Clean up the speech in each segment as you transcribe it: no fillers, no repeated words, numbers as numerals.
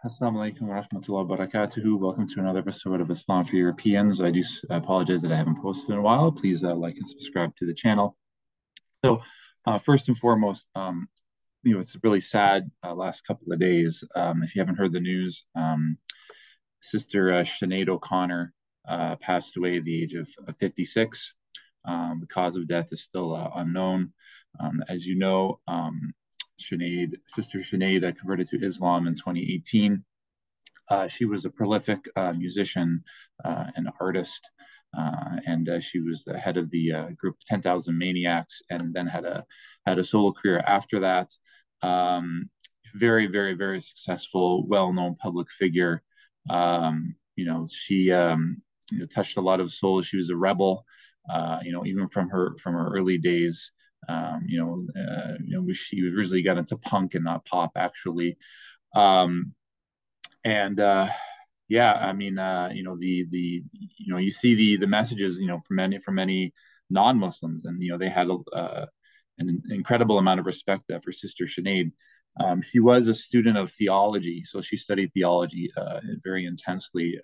Assalamu alaikum wa rahmatullahi wa barakatuhu. Welcome to another episode of Islam for Europeans. I do apologize that I haven't posted in a while. Please like and subscribe to the channel. So, first and foremost, it's really sad last couple of days. If you haven't heard the news, Sister Sinead O'Connor passed away at the age of 56. The cause of death is still unknown. As you know, Sister Sinead converted to Islam in 2018. She was a prolific musician and artist, and she was the head of the group 10,000 Maniacs, and then had a solo career after that. Very, very, very successful, well-known public figure. She touched a lot of souls. She was a rebel. Even from her early days. She originally got into punk and not pop, actually. And yeah, I mean, you see the messages, from many non-Muslims, and they had an incredible amount of respect for Sister Sinead. She was a student of theology, so she studied theology very intensely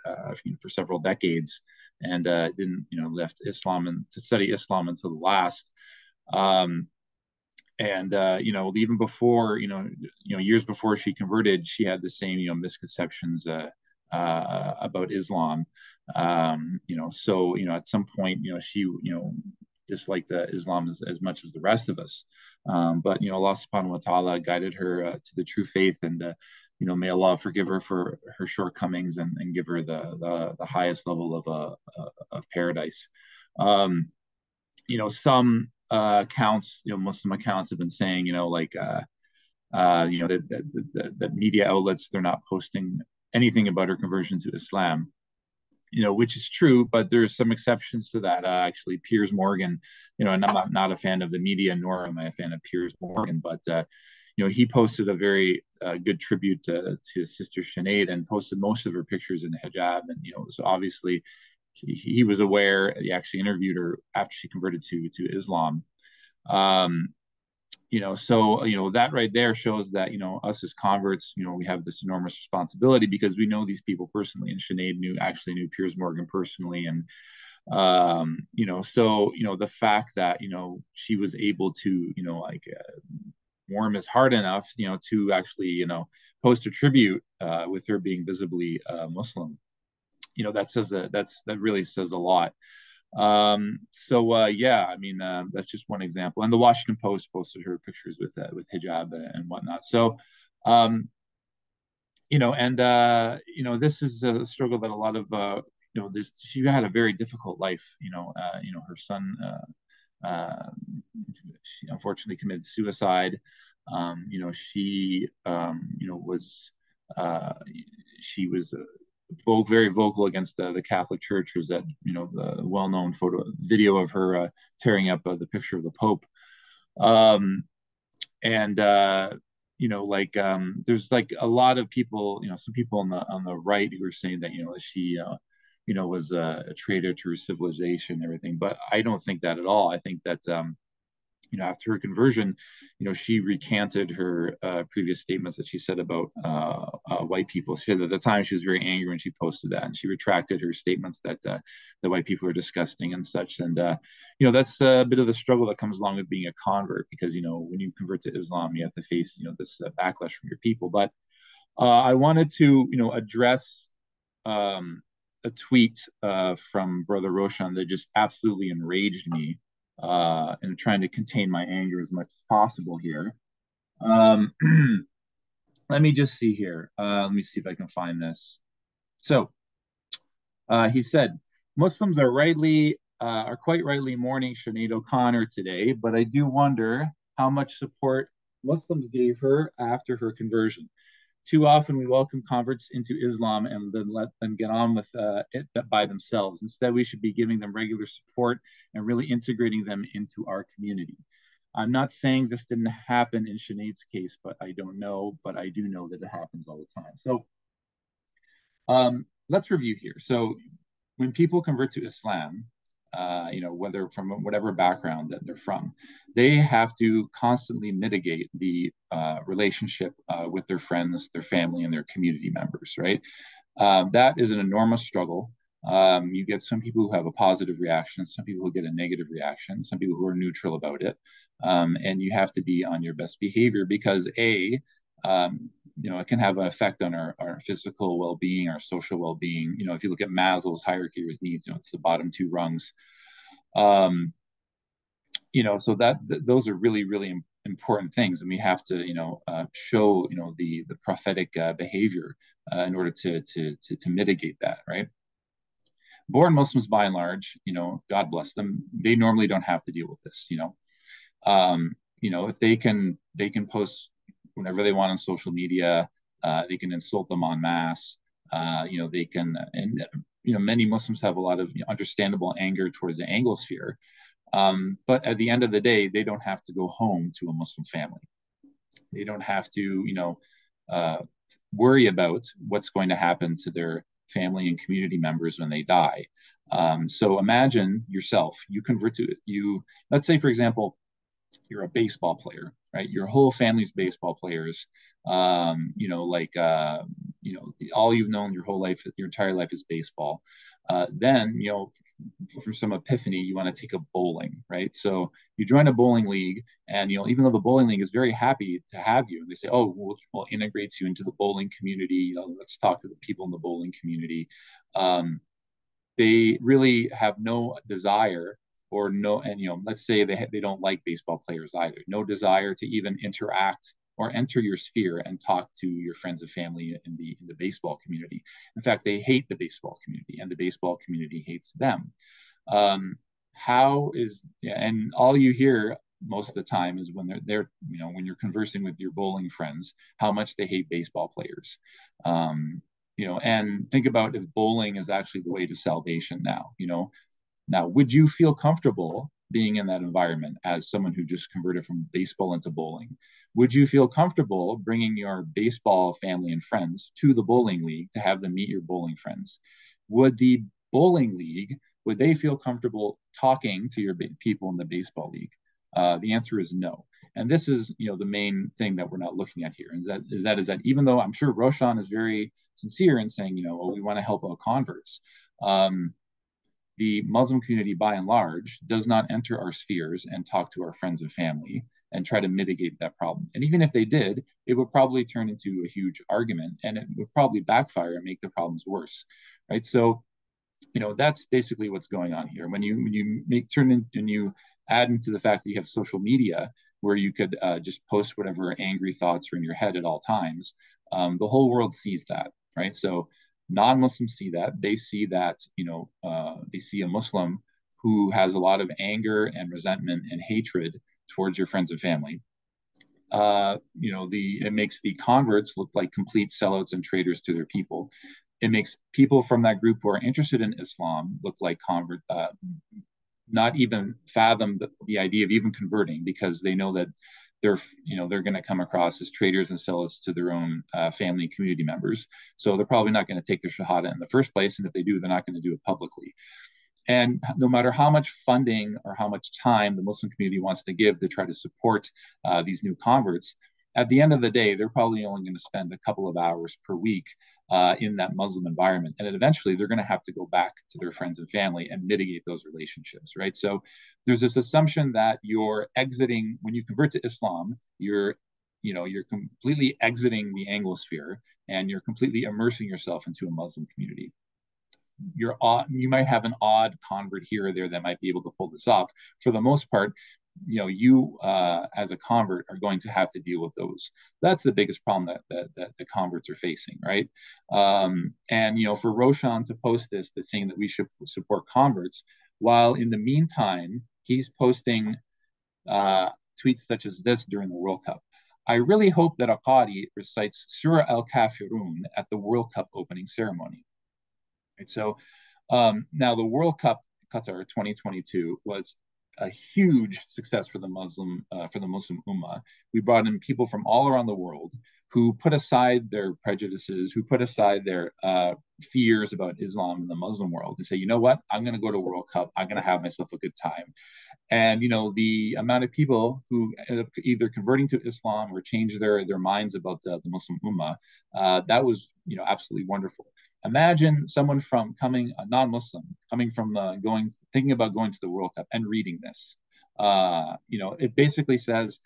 for several decades, and didn't left Islam and to study Islam until the last. Even before years before she converted, she had the same misconceptions about Islam. At some point, she disliked Islam as much as the rest of us. But Allah subhanahu wa ta'ala guided her to the true faith, and may Allah forgive her for her shortcomings, and give her the highest level of paradise. Some accounts, Muslim accounts, have been saying, that media outlets, they're not posting anything about her conversion to Islam, which is true, but there's some exceptions to that. Actually, Piers Morgan, and I'm not a fan of the media, nor am I a fan of Piers Morgan, but he posted a very good tribute to Sister Sinead, and posted most of her pictures in hijab, and so obviously he was aware. He actually interviewed her after she converted to Islam. That right there shows that us as converts, we have this enormous responsibility, because we know these people personally, and Sinead actually knew Piers Morgan personally, and the fact that she was able to warm his heart enough to actually post a tribute with her being visibly Muslim. That really says a lot. Yeah, I mean, that's just one example. And the Washington Post posted her pictures with hijab and whatnot. So, this is a struggle that a lot of she had a very difficult life. Her son she unfortunately committed suicide. She was very vocal against the Catholic Church. Was that the well-known video of her tearing up the picture of the Pope, there's a lot of people, some people on the right who are saying that she was a traitor to her civilization and everything, but I don't think that at all. I think that after her conversion, she recanted her previous statements that she said about white people. She said at the time she was very angry when she posted that, and she retracted her statements that the white people are disgusting and such. And that's a bit of the struggle that comes along with being a convert, because when you convert to Islam, you have to face this backlash from your people. But I wanted to address a tweet from Brother Roshan that just absolutely enraged me. And trying to contain my anger as much as possible here. Let me just see here. Let me see if I can find this. So he said, Muslims are quite rightly mourning Sinead O'Connor today, but I do wonder how much support Muslims gave her after her conversion. Too often we welcome converts into Islam and then let them get on with it by themselves. Instead, we should be giving them regular support and really integrating them into our community. I'm not saying this didn't happen in Sinead's case, but I don't know. But I do know that it happens all the time. So let's review here. So when people convert to Islam, whether from whatever background that they're from, they have to constantly mitigate the relationship with their friends, their family, and their community members, right? That is an enormous struggle. You get some people who have a positive reaction, some people who get a negative reaction, some people who are neutral about it. And you have to be on your best behavior because it can have an effect on our physical well-being, our social well-being. If you look at Maslow's hierarchy of needs, it's the bottom two rungs. Um, so those are really, really important things, and we have to, show, the prophetic behavior in order to mitigate that, right? Born Muslims, by and large, God bless them, they normally don't have to deal with this. If they can post whenever they want on social media, they can insult them en masse. They can, and many Muslims have a lot of understandable anger towards the Anglosphere. But at the end of the day, they don't have to go home to a Muslim family. They don't have to, worry about what's going to happen to their family and community members when they die. So imagine yourself, you convert to you. Let's say, for example, you're a baseball player, right? Your whole family's baseball players. All you've known your whole life, your entire life is baseball. Then, for some epiphany, you want to take up bowling, right? So you join a bowling league, and even though the bowling league is very happy to have you, and they say, "Oh, we'll integrate you into the bowling community. Let's talk to the people in the bowling community." They really have no desire or no, and let's say they don't like baseball players either, no desire to even interact or enter your sphere and talk to your friends and family in the baseball community. In fact, they hate the baseball community, and the baseball community hates them. And all you hear most of the time is when they're when you're conversing with your bowling friends, how much they hate baseball players. And think about if bowling is actually the way to salvation now. Now, would you feel comfortable being in that environment as someone who just converted from baseball into bowling? Would you feel comfortable bringing your baseball family and friends to the bowling league to have them meet your bowling friends? Would the bowling league, would they feel comfortable talking to your people in the baseball league? The answer is no. And this is, the main thing that we're not looking at here is that even though I'm sure Roshan is very sincere in saying, we want to help out converts, the Muslim community, by and large, does not enter our spheres and talk to our friends and family and try to mitigate that problem. And even if they did, it would probably turn into a huge argument, and it would probably backfire and make the problems worse, right? So, that's basically what's going on here. When you and you add into the fact that you have social media where you could just post whatever angry thoughts are in your head at all times, the whole world sees that, right? So non-Muslims see that. They see that, they see a Muslim who has a lot of anger and resentment and hatred towards your friends and family. It makes the converts look like complete sellouts and traitors to their people. It makes people from that group who are interested in Islam look like not even fathom the idea of even converting, because they know that they're going to come across as traitors and sellouts to their own family and community members. So they're probably not going to take their shahada in the first place, and if they do, they're not going to do it publicly. And no matter how much funding or how much time the Muslim community wants to give to try to support these new converts, at the end of the day, they're probably only going to spend a couple of hours per week in that Muslim environment. And eventually they're going to have to go back to their friends and family and mitigate those relationships, right? So there's this assumption that you're exiting, when you convert to Islam, you're completely exiting the Anglosphere and you're completely immersing yourself into a Muslim community. You might have an odd convert here or there that might be able to pull this off. For the most part, you as a convert are going to have to deal with those. That's the biggest problem that the converts are facing, right? And for Roshan to post this, the saying that we should support converts, while in the meantime he's posting tweets such as this during the World Cup. I really hope that a Qari recites Surah Al-Kafirun at the World Cup opening ceremony. Right? So now the World Cup Qatar 2022 was a huge success for the Muslim Ummah. We brought in people from all around the world who put aside their prejudices, who put aside their fears about Islam in the Muslim world, and say, you know what, I'm going to go to World Cup. I'm going to have myself a good time. And the amount of people who ended up either converting to Islam or changed their minds about the Muslim Ummah, that was absolutely wonderful. Imagine someone from coming a non-Muslim coming from thinking about going to the World Cup and reading this. It basically says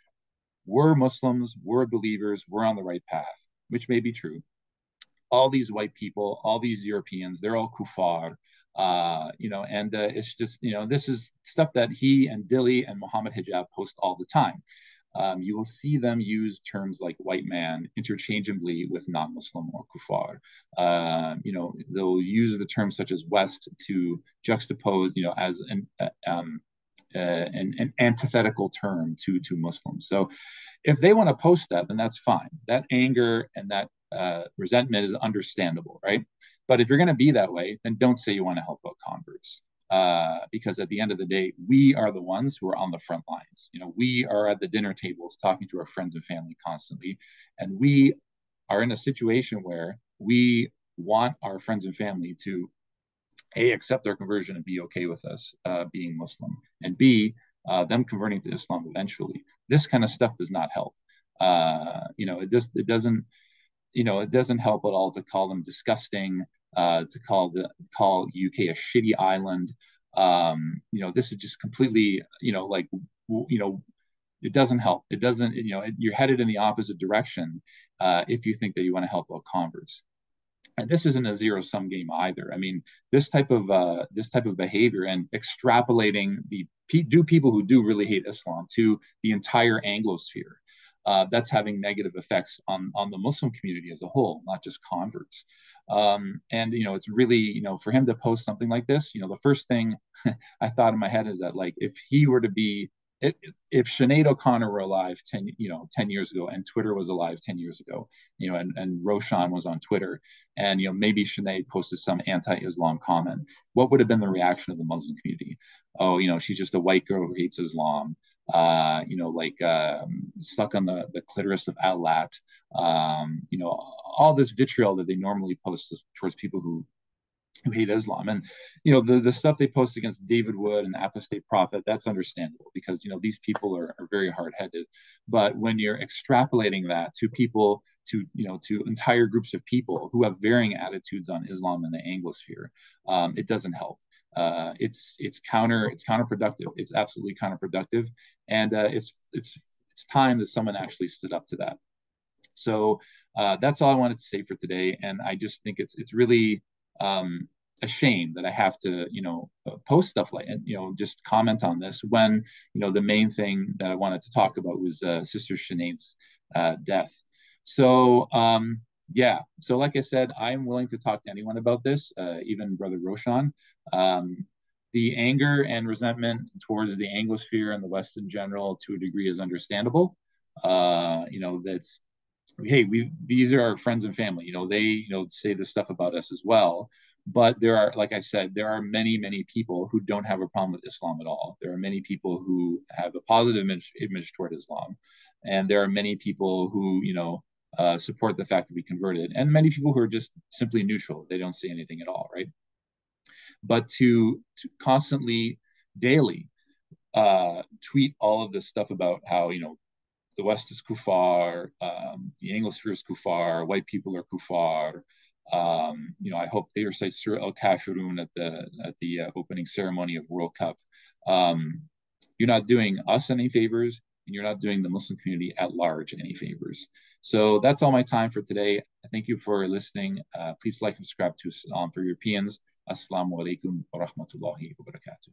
we're Muslims, we're believers, we're on the right path, which may be true. All these white people, all these Europeans, they're all kuffar. And it's just, this is stuff that he and Dilly and Mohammed Hijab post all the time. You will see them use terms like white man interchangeably with non-Muslim or kuffar. They'll use the terms such as West to juxtapose, as an antithetical term to Muslims. So if they want to post that, then that's fine. That anger and that resentment is understandable, right? But if you're going to be that way, then don't say you want to help out converts. Because at the end of the day, we are the ones who are on the front lines. We are at the dinner tables talking to our friends and family constantly, and we are in a situation where we want our friends and family to accept their conversion and be okay with us being Muslim, and B, them converting to Islam eventually. This kind of stuff does not help. It doesn't help at all to call them disgusting, to call UK a shitty island. This is just completely, it doesn't help. It doesn't, you're headed in the opposite direction if you think that you want to help out converts. And this isn't a zero-sum game either. I mean, this type of behavior and extrapolating people who do really hate Islam to the entire Anglosphere, that's having negative effects on the Muslim community as a whole, not just converts. And it's really, for him to post something like this, the first thing I thought in my head is that, like, if he were to be if Sinead O'Connor were alive 10 years ago, and Twitter was alive 10 years ago, and Roshan was on Twitter, and maybe Sinead posted some anti-Islam comment, what would have been the reaction of the Muslim community? Oh, she's just a white girl who hates Islam. Suck on the clitoris of Allah. All this vitriol that they normally post towards people who hate Islam. And the stuff they post against David Wood and Apostate Prophet, that's understandable, because these people are very hard-headed. But when you're extrapolating that to people, to entire groups of people who have varying attitudes on Islam in the Anglosphere, it doesn't help. It's counterproductive. It's absolutely counterproductive, and it's time that someone actually stood up to that. So that's all I wanted to say for today, and I just think it's really a shame that I have to, post stuff like, and just comment on this when the main thing that I wanted to talk about was Sister Sinead's death. So yeah, so like I said, I'm willing to talk to anyone about this, even Brother Roshan. The anger and resentment towards the Anglosphere and the West in general, to a degree, is understandable. That's, hey, these are our friends and family. They say this stuff about us as well. But there are, like I said, there are many, many people who don't have a problem with Islam at all. There are many people who have a positive image toward Islam, and there are many people who support the fact that we converted, and many people who are just simply neutral. They don't say anything at all, right? But to constantly, daily, tweet all of this stuff about how the West is kuffar, the Anglosphere is kuffar, white people are kuffar. I hope they recite Surah Al-Kafirun at the opening ceremony of World Cup. You're not doing us any favors, and you're not doing the Muslim community at large any favors. So that's all my time for today. Thank you for listening. Please like and subscribe to Islam for Europeans. Assalamu alaikum wa rahmatullahi wa barakatuh.